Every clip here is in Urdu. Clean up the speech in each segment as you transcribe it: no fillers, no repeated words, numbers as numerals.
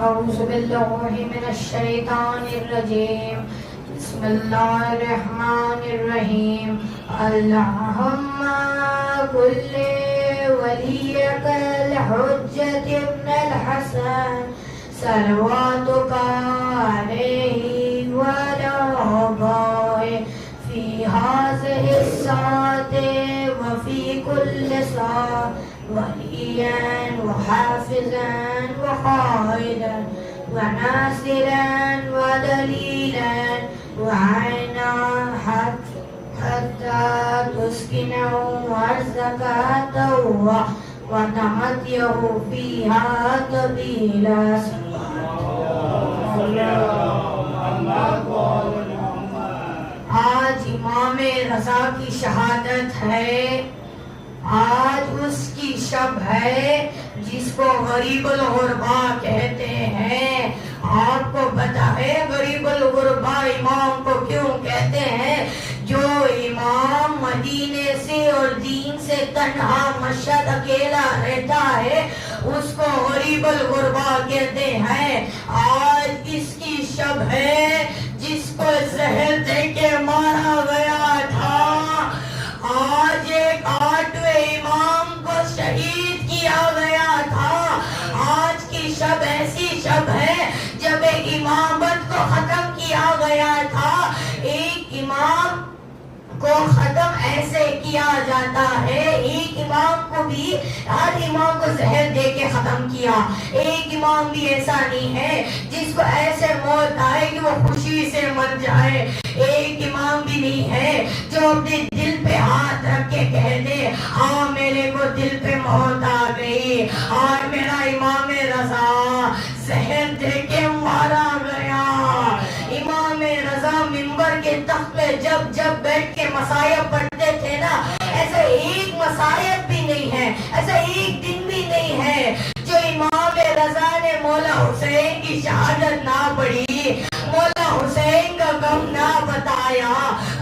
أعوذ بالله من الشيطان الرجيم. بسم الله الرحمن الرحيم. اللهم كل وليك الحجة ابن الحسن صلواتك عليه وعلى آبائه في هذه الساعة وفي كل ساعة وليا وحافظا وقائدا وناصرا ودليلا وعينا حتى تسكنه أرضك توا وتمتعه فيها طويلا. آج امام رضا کی شہادت ہے. آج اس کی شب ہے جس کو غریب الغربا کہتے ہیں. آپ کو پتا ہے غریب الغربا امام کو کیوں کہتے ہیں؟ جو امام مدینے سے اور دین سے تنہا مشہد اکیلا رہتا ہے اس کو غریب الغربا کہتے ہیں. آج اس کی شب ہے جس کو زہر دے کے مارا گیا تھا. آج ایک 8ویں امام کو شہید کیا گیا تھا. آج کی شب ایسی شب ہے جب ایک امامت کو ختم کیا گیا تھا. ایک امام کو ختم ایسے کیا جاتا ہے. ایک امام کو بھی ہر امام کو زہر دے کے ختم کیا. ایک امام بھی ایسا نہیں ہے جس کو ایسے موت آئے کہ وہ خوشی سے مر جائے. ایک امام بھی نہیں ہے جو اپنے دل پہ ہاتھ رکھ کے کہہ دے ہاں میرے کو دل پہ موت آ گئی. اور میرا امام رضا زہر دے کے مارا گیا. امام رضا منبر کے تخت پہ جب بیٹھ کے مصائب پڑھتے تھے نا, ایسا ایک مصائب بھی نہیں ہے, ایسا ایک دن بھی نہیں ہے جو امام رضا نے مولا حسین کی شہادت نہ پڑھی, مولا حسین کا غم نہ بتایا,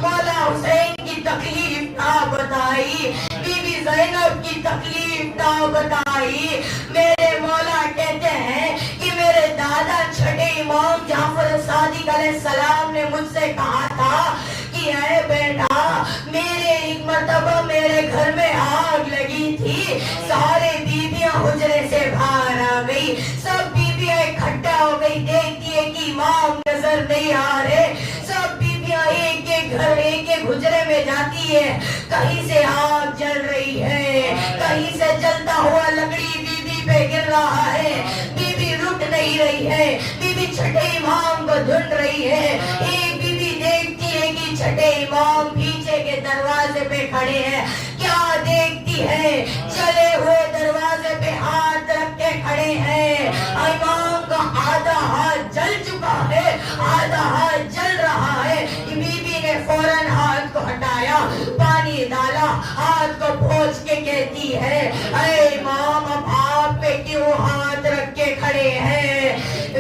مولا حسین کی تکلیف نہ بتائی, بی بی زینب کی تکلیف نہ بتائی. میرے مولا کہتے ہیں کہ میرے دادا چھٹے امام جعفر صادق علیہ السلام نے مجھ سے کہا تھا کہ اے بیٹا میرے ایک مرتبہ میرے گھر میں آگ لگی تھی, سارے بیویاں حجرے سے باہر آ گئی, سب بیویاں اکٹھا ہو گئی, دیکھتی ہے کہ امام نظر نہیں آ رہے. سب بیویاں ایک ایک گھر ایک ایک حجرے میں جاتی ہے, کہیں سے آگ جل رہی ہے, کہیں سے جلتا ہوا لکڑی بیوی پہ گر رہا ہے, بیوی رک نہیں رہی ہے, بیوی چھٹے امام کو ڈھونڈ رہی ہے. ایک بیوی دیکھتی ہے کہ چھٹے امام پیچھے کے دروازے پہ کھڑے ہیں. کیا دیکھتی ہے؟ جلے ہوئے دروازے پہ ہاتھ رکھ کے کھڑے ہیں. امام کا آدھا ہاتھ جل چکا ہے, آدھا ہاتھ جل رہا ہے. بیوی نے فوراً ہاتھ کو ہٹایا, پانی ڈالا, ہاتھ کو پوچھ کے کہتی ہے اے امام اب آپ پہ کیوں ہاتھ رکھ کے کھڑے ہیں؟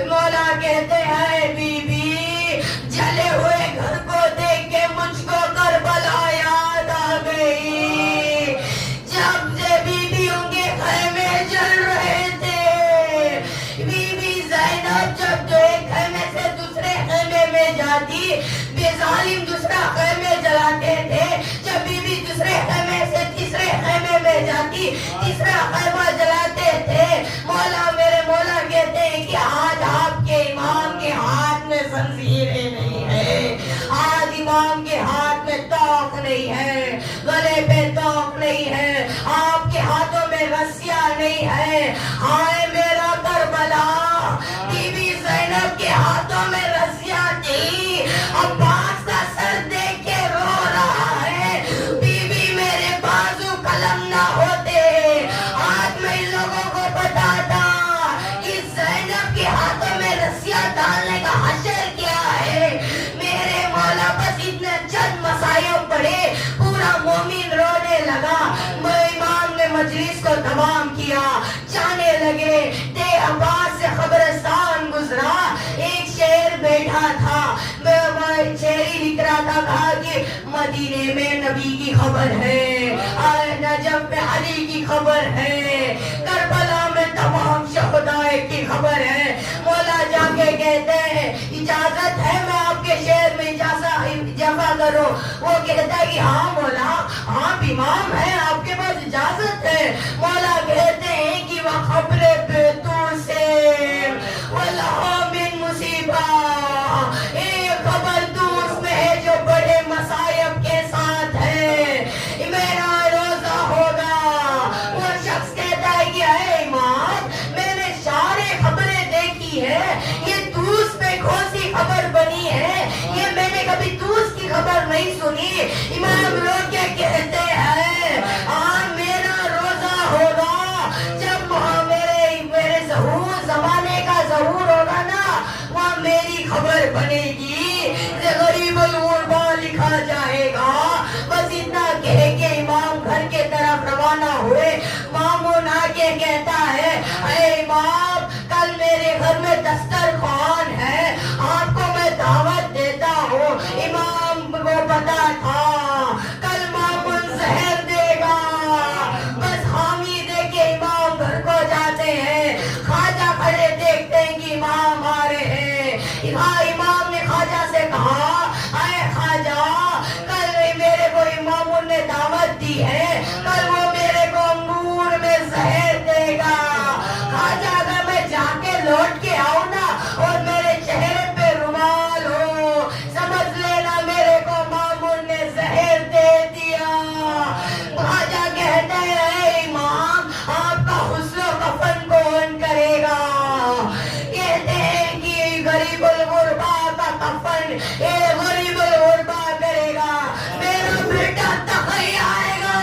مولا کہتے ہیں بی بی جلے ہوئے گھر کو دیکھ کے مجھ کو کربلا یاد آ گئی. جب سے بیویوں کے خیمے جل رہے تھے, بی بی زینب جب جو ایک خیمے سے دوسرے خیمے میں جاتی, بے ظالم دوسرا خیمے جلاتے تھے. جب بی بی دوسرے خیمے سے تیسرے خیمے میں جاتی, تیسرا خیمہ جلاتے تھے. مولا میرے مولا کہتے ہیں کہ آج آپ کے امام کے ہاتھ میں زنجیریں نہیں ہے, آج امام کے ہاتھ میں توق نہیں ہے, گلے پہ توق نہیں ہے, آپ کے ہاتھوں میں رسیاں نہیں ہے. ہائے میرا کربلا, بی بی زینب کے ہاتھوں میں رسیاں تھی, عباس کا سر دیکھ کے رو رہا ہے. بی بی میرے بازو قلم نہ ہوتے, آج میں ان لوگوں کو بتاتا کہ زینب کے ہاتھوں میں رسیاں ڈالنے کا حشر کیا ہے. میرے مولا بس اتنے چند مسائب پڑے, پورا مومن رونے لگا. امام نے مجلس کو تمام کیا, جانے لگے. دے عباس سے قبرستان گزرا, ایک شعر بیٹھا تھا, شعری لکھ رہا تھا, کہا کہ مدینے میں نبی کی خبر ہے, نجف میں علی کی خبر ہے, کربلا میں تمام شہداء کی خبر ہے. وہ کہتا ہے کہ ہاں مولا آپ امام ہیں، آپ کے پاس اجازت ہے۔ مولا کہتے ہیں کہ وہ خبر بیتو سے واللہ من مصیبہ، ایک خبر تو اس میں ہے جو بڑے مصائب کے ساتھ ہے، میرا روزہ ہوگا۔ وہ شخص کہتا ہے کہ اے امام میں نے سارے خبریں دیکھی ہے، یہ دوس میں کون سی خبر بنی ہے، یہ میں نے کبھی دوس کی خبر نہیں سنی۔ امام لوگ کیا کہتے ہیں، میرا روزہ ہوگا جب میرے ظہور زمانے کا ظہور ہوگا نا، وہاں میری خبر بنے گی، غریب الغربا لکھا جائے گا۔ بس اتنا کہہ کے امام گھر کے طرف روانہ ہوئے۔ مامون آ کے کہتا ہے اے امام کل میرے گھر میں دسترخوان ہے، آپ کو میں دعوت دیتا ہوں۔ امام کو پتا تھا کل مامون زہر دے گا، بس حامی دے کے امام گھر کو جاتے ہیں۔ خواجہ کھڑے دیکھتے ہیں کہ امام آ رہے ہیں۔ امام نے خواجہ سے کہا اے خواجہ کل میرے کو امام نے دعوت دی ہے، کل وہ میرے کو انگور میں زہر دے گا۔ خواجہ اگر میں جا کے لوٹ کے آؤں نا اور میرے چہرے پہ رومال ہو، سمجھ لینا میرے کو مامون نے زہر دے دیا۔ خواجہ کہتے ہیں اے امام آپ کا حسن و کفن کون کرے گا؟ کہتے ہیں کہ غریب الغربا کا کفن غریب الغربا کرے گا، میرا بیٹا تقی آئے گا۔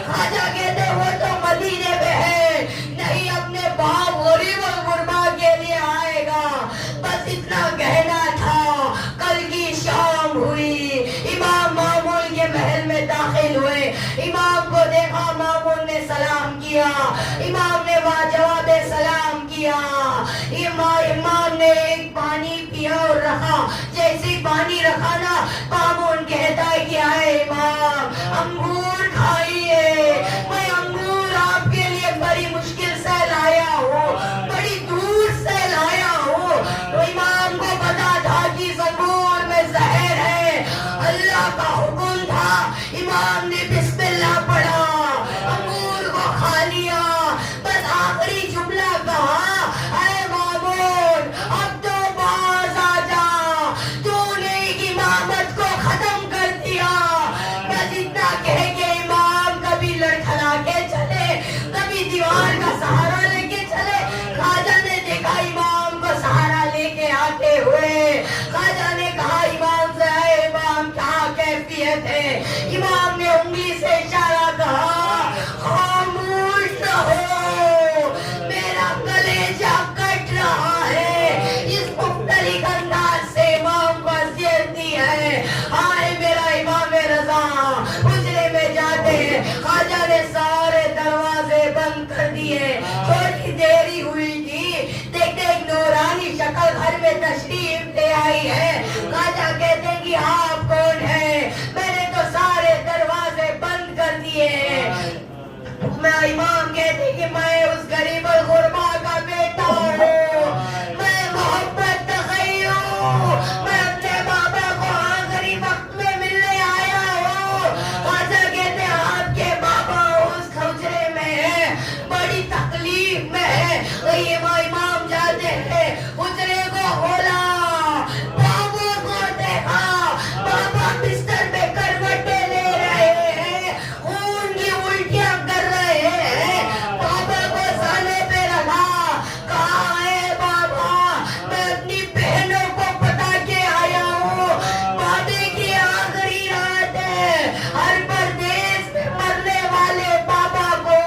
خواجہ کہتے ہیں وہ تو مدینے میں ہے، نہیں اپنے باپ غریب الغربا کے لیے آئے گا۔ بس اتنا کہنا تھا۔ کل کی شام ہوئی، امام مامون کے محل میں داخل ہوئے۔ امام کو دیکھا، مامون نے سلام کیا، امام نے جواب سلام کیا۔ امام نے ایک پانی پیا اور رکھا، جیسے پانی رکھا نا مامون کہتا ہے کہ اے امام انگور کھائیے، میں انگور آپ کے لیے بڑی مشکل سے لایا ہوں، بڑی دور سے لایا ہوں۔ تو امام کو پتا تھا کہ اس انگور میں زہر ہے، اللہ کا حکم تھا، امام نے بسم اللہ پڑھا، انگور کو کھا لیا۔ بس آخری جملہ کہا اے مامون اب تو باز آ جا، تو نے امامت کو ختم کر دیا۔ بس اتنا کہہ کے امام کبھی لڑکھلا کے چلے، کبھی دیوار کا سہارا لے کے چلے۔ خواجہ نے دیکھا امام کو سہارا لے کے آتے ہوئے، خواجہ نے کہا امام سے اے امام کیا کیفیت ہے؟ امام نے انگلی سے اشارہ کہا خاموش رہو، میرا کلیجہ کٹ رہا ہے۔ اس مختلف انداز سے امام کو اذیت دی ہے۔ آئے میرا امام رضا حجرے میں جاتے ہیں، خواجہ نے سارے دروازے بند کر دیے۔ تھوڑی دیری ہوئی تھی، دیکھتے ایک نورانی شکل گھر میں تشریف لے آئی ہے۔ خواجہ کہتے ہیں کہ آپ کون ہیں؟ میں نے تو سارے دروازے بند کر دیے۔ میں امام کہتے کہ میں اس غریب الغربا کا بیٹا ہوں، میں محمد تقی ہوں، میں اپنے بابا کو آخری وقت میں ملنے آیا ہوں۔ خواجہ کہتے ہیں آپ کے بابا اس حجرے میں ہے، بڑی تکلیف میں ہے۔ امام جاتے ہیں، حجرے کو کھولا، بابا کو دیکھا، بابا بستر میں کروٹیں لے رہے ہیں، خون کی الٹیاں کر رہے ہیں۔ بابا کو سانے پہ رکھا، کہا اے بابا میں اپنی بہنوں کو بتا کے آیا ہوں، بابے کی آخری رات ہے۔ ہر پردیس میں مرنے والے بابا کو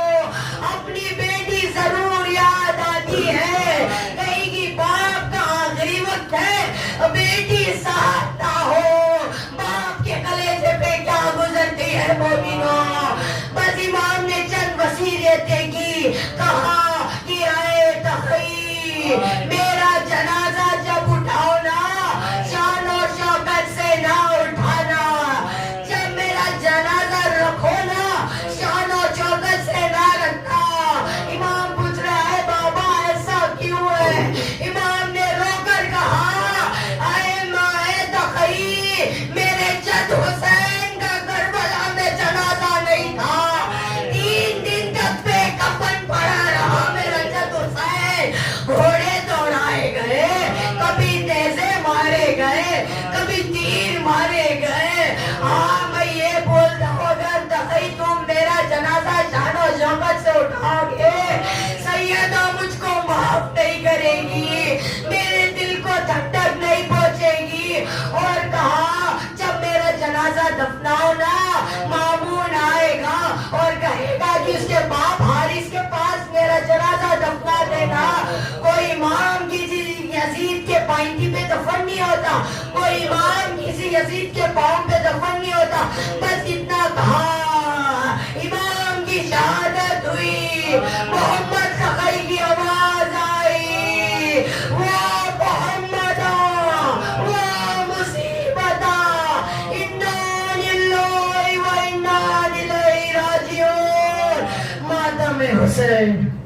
اپنی بیٹی ضرور یاد آتی ہے، کہیں کہ باپ کا آخری وقت ہے، بیٹی ساتھ نہ ہو، باپ کے کلیجے پہ کیا گزرتی ہے مومنوں۔ بس امام نے چند وصیتیں کی، کہا کہ اے تقی میرا جنازہ جب اٹھاؤ نا شان و شوکت سے نہ اٹھانا، جب میرا جنازہ رکھو نا شان و شوکت سے نہ رکھنا۔ امام پوچھ رہا ہے بابا ایسا کیوں ہے؟ امام نے رو کر کہا اے تقی میرے جد حسین کبھی تیر مارے گئے. ہاں میں یہ بولتا ہوں اگر تقی تم میرا جنازہ شان و شوکت سے اٹھاؤ گے سیدہ مجھ کو معاف نہیں کرے گی, میرے دل کو دھک دھک نہیں پہنچے گی. اور کہا جب میرا جنازہ دفناؤ نا مامون آئے گا اور کہے گا کہ اس کے باپ حارث کے پاس میرا جنازہ دفنا دینا. کوئی امام کسی یزید کے پائنٹی پہ دفن نہیں ہوتا, کوئی امام کسی یزید کے پاؤں پہ دفن نہیں ہوتا. بس اتنا کہا, امام کی شہادت ہوئی, محمد تقی کی آواز آئی, وہ محمد وہ مصیبت, انا للہ و انا الیہ راجعون. ماتم حسین.